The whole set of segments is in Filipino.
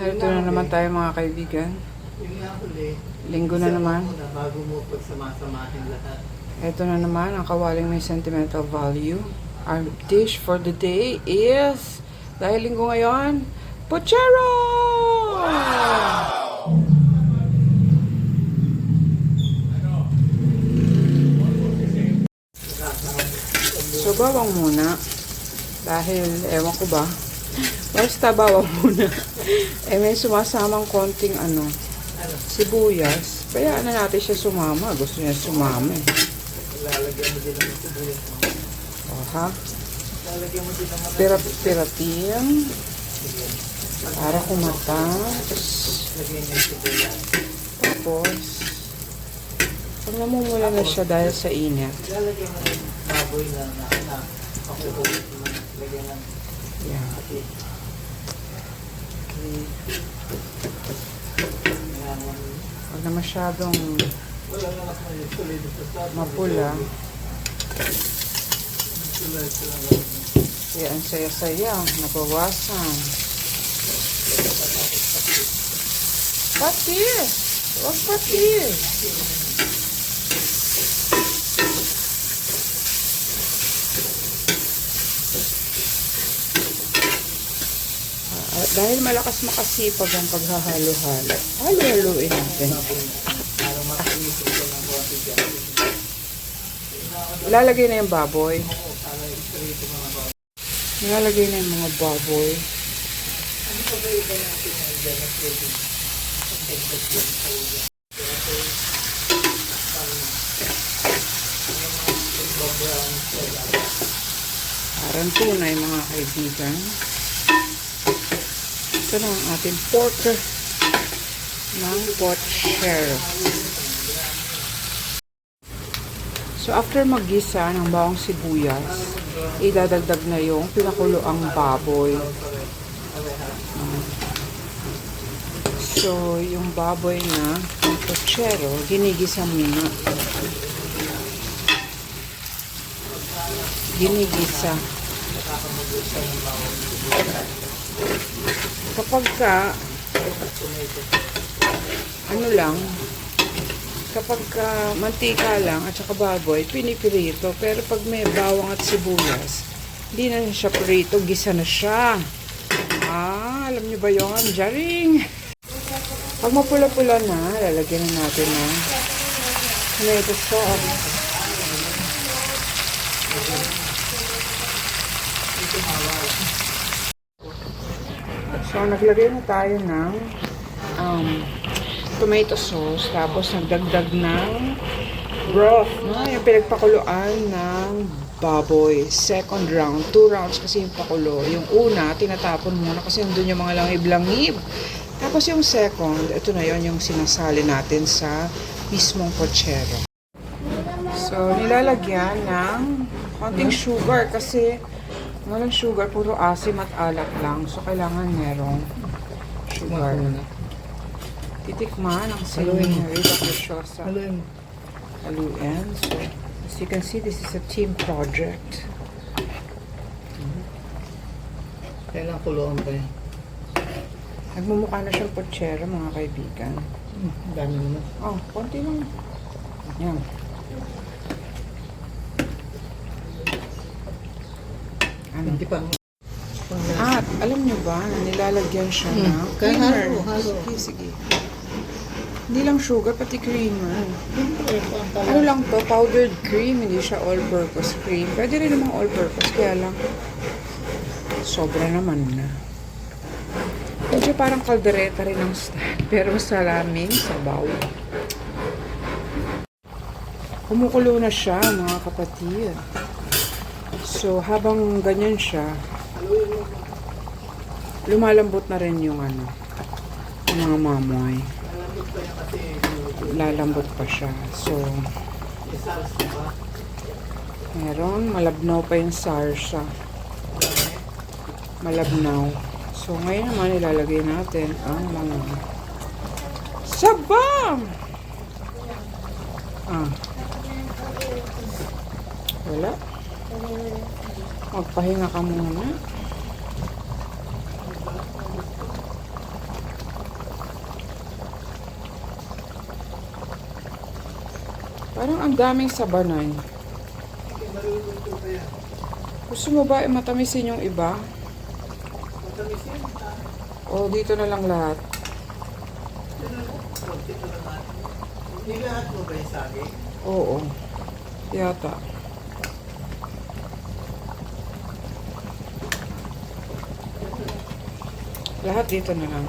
Ito na naman tayo mga kaibigan. Yung nga huli, Linggo na naman. bago mo pagsamasamahin lahat. Ito na naman ang kawaling may sentimental value. Our dish for the day is, dahil linggo ngayon, puchero! So, bawang muna. Dahil, ewan ko ba, basta bawang muna. May sumasamang konting sibuyas. Kaya natin siya sumama. Gusto niya sumama eh. Lalagyan mo din ng sibuyas. Ha? Lalagyan mo din ng Pirat-piratin. Para kumata. lagyan ng sibuyas. Tapos, pag namumula na siya dahil sa init. Lalagyan mo din baboy na pakukulit mo. Lagyan ng Yan. Huwag na masyadong wala na mas sulit sa mapula. sulit. Kaya ang saya-saya. Nabawasan. Patis! Huwag patis! Dahil malakas makasipag ang paghahalo-halo. Halo-haloin natin. Para mapinisip ko ng konti dyan. Ilalagay na yung baboy. Para i-straight yung mga baboy. Ilalagay na yung mga baboy. Ano pa ba iba natin na dyan na pwede? Pagdagdag yung sauyan. Pero ito, brown sauyan. Parang tunay mga kaibigan. Ito na ang ating pork ng pochero. So after maggisa ng bawang sibuyas, idadagdag na yung pinakuloang baboy. So yung baboy na pochero, ginigisa muna. Ginigisa. Kapag kapag mantika lang at saka baboy, pinipirito. Pero pag may bawang at sibuyas, hindi na siya pirito, gisa na siya. Alam niyo ba yun? Jaring! Pag mapula-pula na, lalagyan na natin ng tomato sauce. So, naglagay na tayo ng tomato sauce, tapos nagdagdag ng broth, yung pinagpakuluan ng baboy. Second round, 2 rounds kasi yung pakulo. Yung una, tinatapon muna kasi nandun yung mga langib-langib. Tapos yung second, ito na yon yung sinasali natin sa mismong pochero. So, nilalagyan ng konting sugar kasi walang sugar, puro asim at alat lang. So, kailangan merong sugar. Titikman ang Senorita Preciosa. Haluin. So, as you can see, this is a team project. Kailangan kuloan pa yan. Nagmumukha na siyang pochero, mga kaibigan. Dami naman. Konti lang. Yan. Hindi pa. At alam nyo ba na nilalagyan siya ng creamer? Halo. Sige. Hindi lang sugar, pati creamer. Ano lang to? Powdered cream. Hindi siya all-purpose cream. Pwede rin namang all-purpose. Kaya lang, sobra naman na. Medyo parang kaldereta rin ang style. Pero sa laming, sabaw. Kumukulo na siya, mga kapatid. So, habang ganyan siya, lumalambot na rin yung mga mamoy. Lalambot pa siya. So, meron, malabnaw pa yung sarsa. Malabnaw. So, ngayon naman ilalagay natin ang mga sabang! Wala. Magpahinga ka muna. Parang ang daming sabanay. Hindi maluluto pa yan. Gusto mo ba matamisin yung iba? Matamisin. O dito na lang lahat? Konti pa naman. Nilahat mo ba yung saging? Oo. Yata. Lahat dito na lang.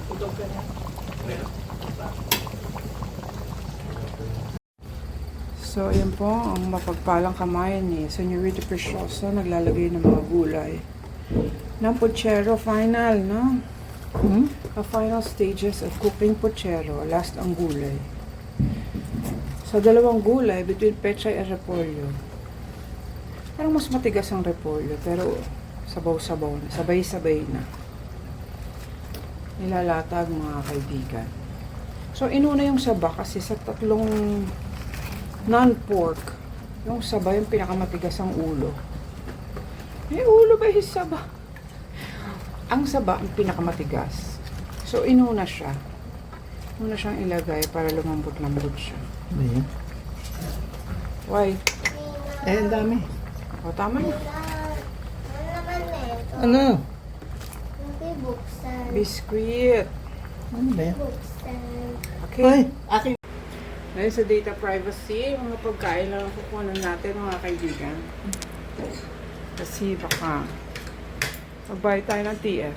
Udog ka na. So, ayan po ang mapagpalang kamayan ni Señorita Preciosa. Naglalagay ng mga gulay. Ng puchero final, no? The final stages of cooking puchero. Last ang gulay. Sa dalawang gulay, between pechay at repolyo. Parang mas matigas ang repolyo, pero sabaw-sabaw na. Sabay-sabay na. Nilalatag mga kaibigan. So, inuna yung saba kasi sa tatlong non-pork, yung saba yung pinakamatigas ang ulo. May ulo ba yung saba? Ang saba ang pinakamatigas. So, inuna siya. Una siyang ilagay para lumambot-lambot siya. Ayan. Why? Eh, ang dami. O, tama na. Ano naman ito? Ano? Hindi buksan. Biscuit. Ano ba yan? Buksan. Okay. Hoy, akin. Dahil sa data privacy, mga pagkain lang ang kukunan natin, mga kaibigan. Kasi baka magbayad tayo ng TF.